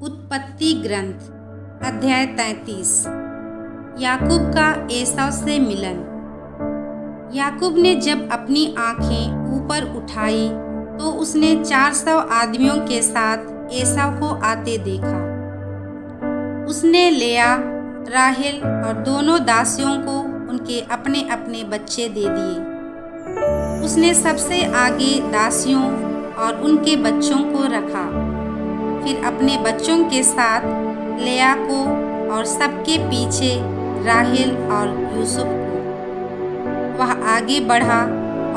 उत्पत्ति ग्रंथ अध्याय 33। याकूब का एसाव से मिलन। याकूब ने जब अपनी आंखें ऊपर उठाई तो उसने 400 आदमियों के साथ एसाव को आते देखा। उसने लेया, राहेल और दोनों दासियों को उनके अपने अपने बच्चे दे दिए। उसने सबसे आगे दासियों और उनके बच्चों को रखा, फिर अपने बच्चों के साथ लेया को और सबके पीछे राहेल और यूसुफ को। वह आगे बढ़ा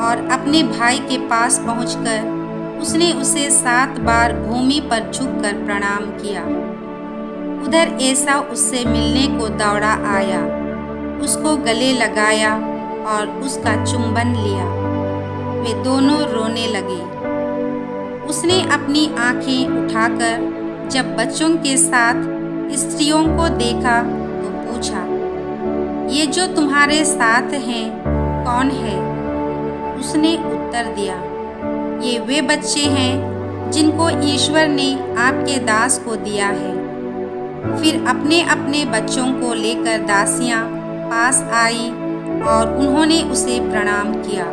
और अपने भाई के पास पहुंचकर उसने उसे 7 बार भूमि पर झुककर प्रणाम किया। उधर एसाव उससे मिलने को दौड़ा आया, उसको गले लगाया और उसका चुंबन लिया। वे दोनों रोने लगे। उसने अपनी आंखें उठाकर जब बच्चों के साथ स्त्रियों को देखा तो पूछा, ये जो तुम्हारे साथ हैं कौन है? उसने उत्तर दिया, ये वे बच्चे हैं जिनको ईश्वर ने आपके दास को दिया है। फिर अपने अपने बच्चों को लेकर दासियां पास आई और उन्होंने उसे प्रणाम किया।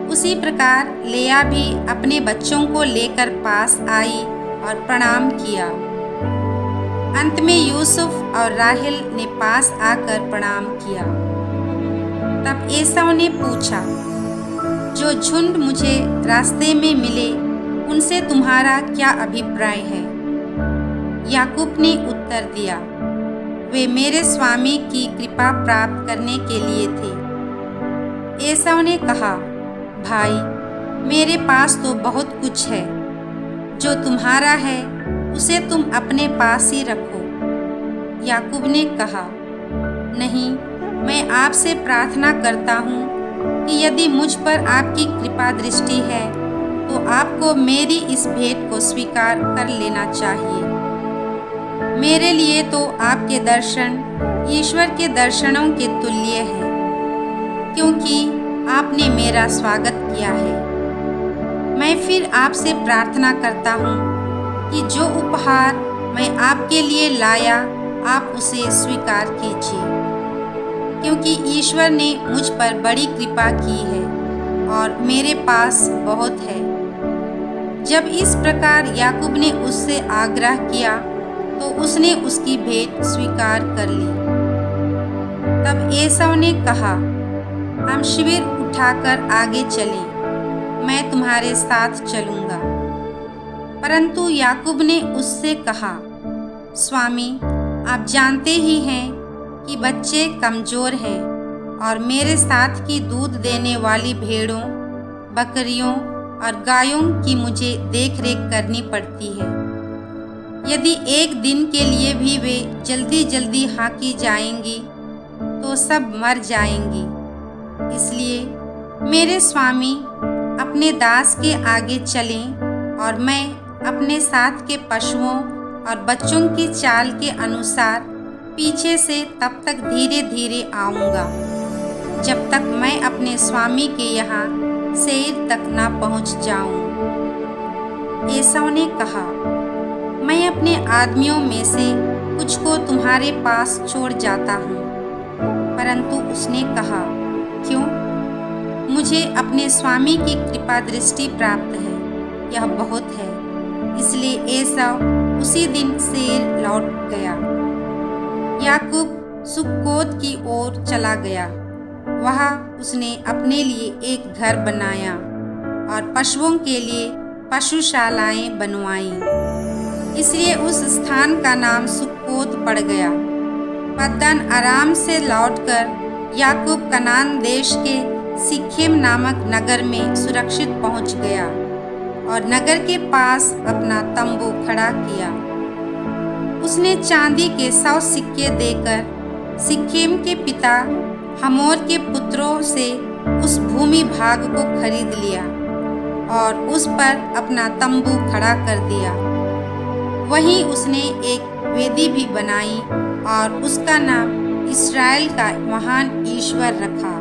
उसी प्रकार लेया भी अपने बच्चों को लेकर पास आई और प्रणाम किया। अंत में यूसुफ और राहेल ने पास आकर प्रणाम किया। तब एसाव ने पूछा, जो झुंड मुझे रास्ते में मिले उनसे तुम्हारा क्या अभिप्राय है? याकूब ने उत्तर दिया, वे मेरे स्वामी की कृपा प्राप्त करने के लिए थे। एसाव ने कहा, भाई, मेरे पास तो बहुत कुछ है। जो तुम्हारा है उसे तुम अपने पास ही रखो। याकूब ने कहा, नहीं, मैं आपसे प्रार्थना करता हूँ कि यदि मुझ पर आपकी कृपा दृष्टि है तो आपको मेरी इस भेंट को स्वीकार कर लेना चाहिए। मेरे लिए तो आपके दर्शन ईश्वर के दर्शनों के तुल्य है, क्योंकि आपने मेरा स्वागत किया है। मैं फिर आपसे प्रार्थना करता हूँ कि जो उपहार मैं आपके लिए लाया आप उसे स्वीकार कीजिए, क्योंकि ईश्वर ने मुझ पर बड़ी कृपा की है और मेरे पास बहुत है। जब इस प्रकार याकूब ने उससे आग्रह किया तो उसने उसकी भेंट स्वीकार कर ली। तब एसाव ने कहा, हम शिविर उठाकर आगे चलें, मैं तुम्हारे साथ चलूँगा। परंतु याकूब ने उससे कहा, स्वामी, आप जानते ही हैं कि बच्चे कमज़ोर हैं और मेरे साथ की दूध देने वाली भेड़ों, बकरियों और गायों की मुझे देख रेख करनी पड़ती है। यदि एक दिन के लिए भी वे जल्दी जल्दी हाँकी जाएंगी तो सब मर जाएंगी। इसलिए मेरे स्वामी अपने दास के आगे चलें और मैं अपने साथ के पशुओं और बच्चों की चाल के अनुसार पीछे से तब तक धीरे धीरे आऊँगा जब तक मैं अपने स्वामी के यहाँ सेईर तक ना पहुँच जाऊँ। एसाव ने कहा, मैं अपने आदमियों में से कुछ को तुम्हारे पास छोड़ जाता हूँ। परंतु उसने कहा, क्यों? मुझे अपने स्वामी की कृपा दृष्टि प्राप्त है, यह बहुत है। इसलिए एसाव उसी दिन सेईर लौट गया। याकूब सुक्कोत की ओर चला गया। वहाँ उसने अपने लिए एक घर बनाया और पशुओं के लिए पशुशालाएं बनवाईं। इसलिए उस स्थान का नाम सुक्कोत पड़ गया। पद्दन अराम से लौटकर याकूब कनान देश के सिखेम नामक नगर में सुरक्षित पहुंच गया और नगर के पास अपना तंबू खड़ा किया। उसने चांदी के 100 सिक्के देकर सिखेम के पिता हमोर के पुत्रों से उस भूमि भाग को खरीद लिया और उस पर अपना तंबू खड़ा कर दिया। वहीं उसने एक वेदी भी बनाई और उसका नाम इस्राएल का महान ईश्वर रखा।